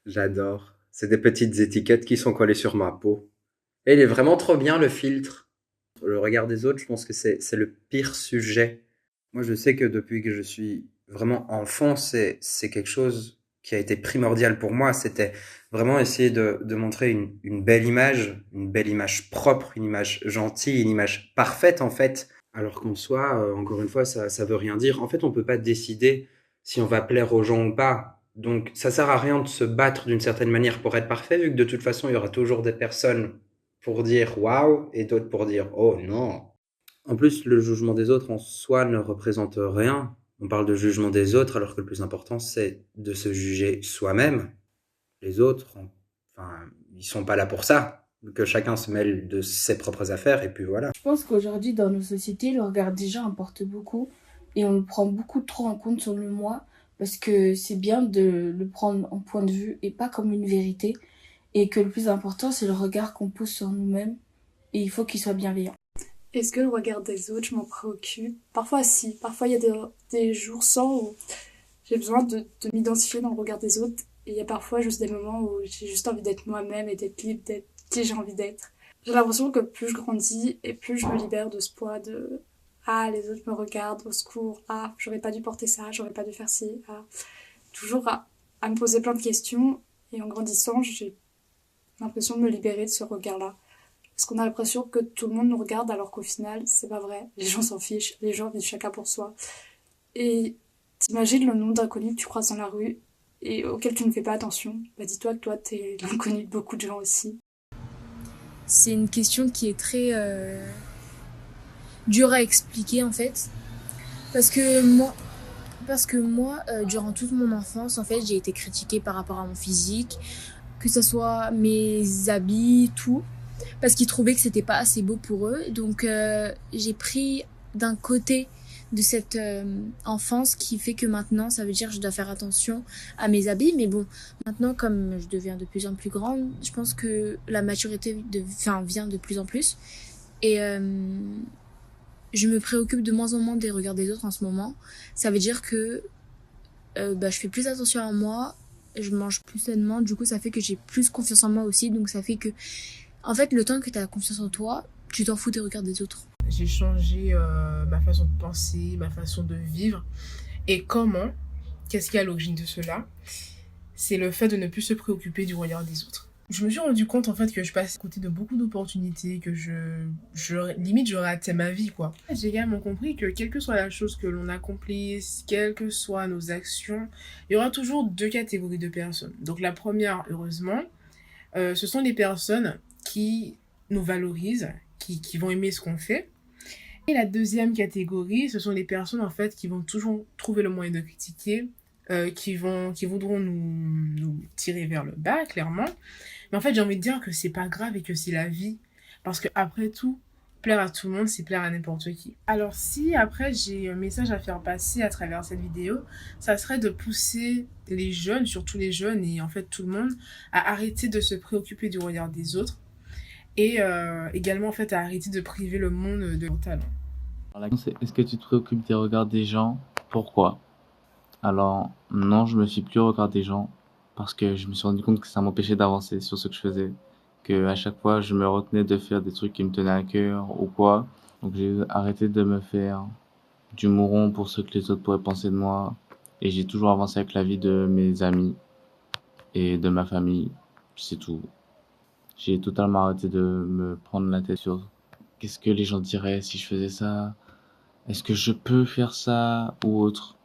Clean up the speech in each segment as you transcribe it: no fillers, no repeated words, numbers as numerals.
J'adore. C'est des petites étiquettes qui sont collées sur ma peau. Et il est vraiment trop bien le filtre. Le regard des autres, je pense que c'est le pire sujet. Moi, je sais que depuis que je suis vraiment enfant, c'est quelque chose qui a été primordial pour moi. C'était vraiment essayer de montrer une belle image propre, une image gentille, une image parfaite en fait. Alors qu'en soi, encore une fois, ça veut rien dire. En fait, on peut pas décider si on va plaire aux gens ou pas. Donc, ça sert à rien de se battre d'une certaine manière pour être parfait, vu que de toute façon, il y aura toujours des personnes pour dire waouh et d'autres pour dire oh non. En plus, le jugement des autres en soi ne représente rien. On parle de jugement des autres alors que le plus important c'est de se juger soi-même. Les autres, enfin, ils sont pas là pour ça. Que chacun se mêle de ses propres affaires et puis voilà. Je pense qu'aujourd'hui, dans nos sociétés, le regard des gens importe beaucoup et on le prend beaucoup trop en compte sur le moi parce que c'est bien de le prendre en point de vue et pas comme une vérité et que le plus important, c'est le regard qu'on pose sur nous-mêmes et il faut qu'il soit bienveillant. Est-ce que le regard des autres, je m'en préoccupe? Parfois si, parfois il y a des jours sans où j'ai besoin de m'identifier dans le regard des autres et il y a parfois juste des moments où j'ai juste envie d'être moi-même et d'être libre, d'être qui j'ai envie d'être. J'ai l'impression que plus je grandis et plus je me libère de ce poids de ah les autres me regardent, au secours, ah j'aurais pas dû porter ça, j'aurais pas dû faire ci, ah toujours à me poser plein de questions et en grandissant j'ai l'impression de me libérer de ce regard-là. Parce qu'on a l'impression que tout le monde nous regarde alors qu'au final, c'est pas vrai. Les gens s'en fichent, les gens vivent chacun pour soi. Et t'imagines le nombre d'inconnus que tu croises dans la rue et auxquels tu ne fais pas attention. Bah dis-toi que toi, t'es l'inconnu de beaucoup de gens aussi. C'est une question qui est très dure à expliquer en fait. Parce que moi, durant toute mon enfance, en fait, j'ai été critiquée par rapport à mon physique, que ce soit mes habits, tout. Parce qu'ils trouvaient que c'était pas assez beau pour eux. Donc j'ai pris d'un côté de cette enfance qui fait que maintenant ça veut dire que je dois faire attention à mes habits, mais bon, maintenant comme je deviens de plus en plus grande, je pense que la maturité vient de plus en plus et je me préoccupe de moins en moins des regards des autres en ce moment. Ça veut dire que je fais plus attention à moi, je mange plus sainement, du coup ça fait que j'ai plus confiance en moi aussi, donc ça fait que en fait, le temps que tu as confiance en toi, tu t'en fous des regards des autres. J'ai changé ma façon de penser, ma façon de vivre. Et comment? Qu'est-ce qui est à l'origine de cela? C'est le fait de ne plus se préoccuper du regard des autres. Je me suis rendu compte en fait que je passais à côté de beaucoup d'opportunités, que limite je ratais ma vie quoi. J'ai également compris que quelle que soit la chose que l'on accomplisse, quelles que soient nos actions, il y aura toujours deux catégories de personnes. Donc la première, heureusement, ce sont les personnes qui nous valorisent, qui vont aimer ce qu'on fait. Et la deuxième catégorie, ce sont les personnes en fait qui vont toujours trouver le moyen de critiquer, qui voudront nous tirer vers le bas, clairement. Mais en fait, j'ai envie de dire que c'est pas grave et que c'est la vie. Parce que après tout, plaire à tout le monde, c'est plaire à n'importe qui. Alors si après j'ai un message à faire passer à travers cette vidéo, ça serait de pousser les jeunes, surtout les jeunes et en fait tout le monde, à arrêter de se préoccuper du regard des autres et également en fait à arrêter de priver le monde de leur talent. Alors, la question c'est est-ce que tu te préoccupes des regards des gens? Pourquoi? Alors non, je me suis plus au regard des gens parce que je me suis rendu compte que ça m'empêchait d'avancer sur ce que je faisais. Que à chaque fois je me retenais de faire des trucs qui me tenaient à cœur ou quoi. Donc j'ai arrêté de me faire du mouron pour ce que les autres pourraient penser de moi. Et j'ai toujours avancé avec la vie de mes amis et de ma famille. C'est tout. J'ai totalement arrêté de me prendre la tête sur qu'est-ce que les gens diraient si je faisais ça. Est-ce que je peux faire ça ou autre?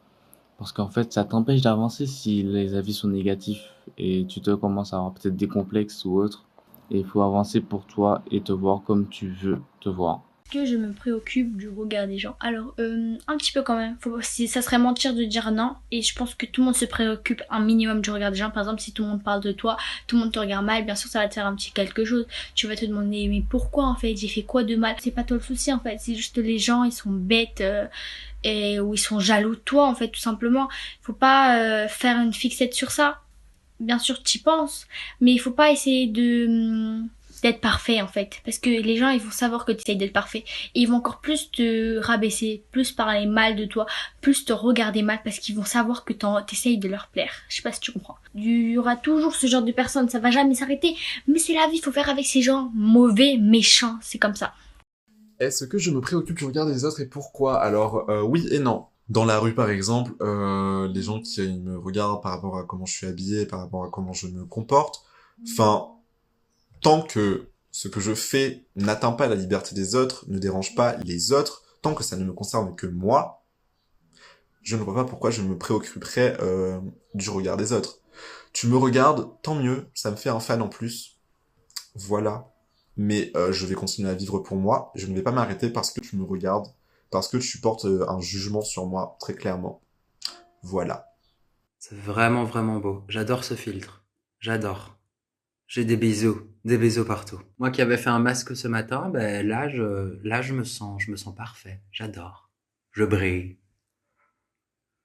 Parce qu'en fait, ça t'empêche d'avancer si les avis sont négatifs et tu te commences à avoir peut-être des complexes ou autre. Et il faut avancer pour toi et te voir comme tu veux te voir. Que je me préoccupe du regard des gens. Alors, un petit peu quand même. Ça serait mentir de dire non. Et je pense que tout le monde se préoccupe un minimum du regard des gens. Par exemple, si tout le monde parle de toi, tout le monde te regarde mal, bien sûr, ça va te faire un petit quelque chose. Tu vas te demander, mais pourquoi en fait? J'ai fait quoi de mal? C'est pas toi le souci en fait. C'est juste les gens, ils sont bêtes. Ou ils sont jaloux de toi en fait, tout simplement. Faut pas faire une fixette sur ça. Bien sûr, t'y penses. Mais il faut pas essayer d'être parfait en fait. Parce que les gens ils vont savoir que tu essayes d'être parfait. Et ils vont encore plus te rabaisser, plus parler mal de toi, plus te regarder mal parce qu'ils vont savoir que t'essayes de leur plaire. Je sais pas si tu comprends. Il y aura toujours ce genre de personnes, ça va jamais s'arrêter. Mais c'est la vie, faut faire avec ces gens mauvais, méchants, c'est comme ça. Est-ce que je me préoccupe du regard des autres et pourquoi? Alors, oui et non. Dans la rue, par exemple, les gens qui me regardent par rapport à comment je suis habillé, par rapport à comment je me comporte, enfin, tant que ce que je fais n'atteint pas la liberté des autres, ne dérange pas les autres, tant que ça ne me concerne que moi, je ne vois pas pourquoi je me préoccuperais du regard des autres. Tu me regardes, tant mieux, ça me fait un fan en plus. Voilà. Mais je vais continuer à vivre pour moi. Je ne vais pas m'arrêter parce que tu me regardes, parce que tu portes un jugement sur moi, très clairement. Voilà. C'est vraiment, vraiment beau. J'adore ce filtre. J'adore. J'ai des bisous partout. Moi qui avais fait un masque ce matin, ben là je me sens parfait. J'adore. Je brille.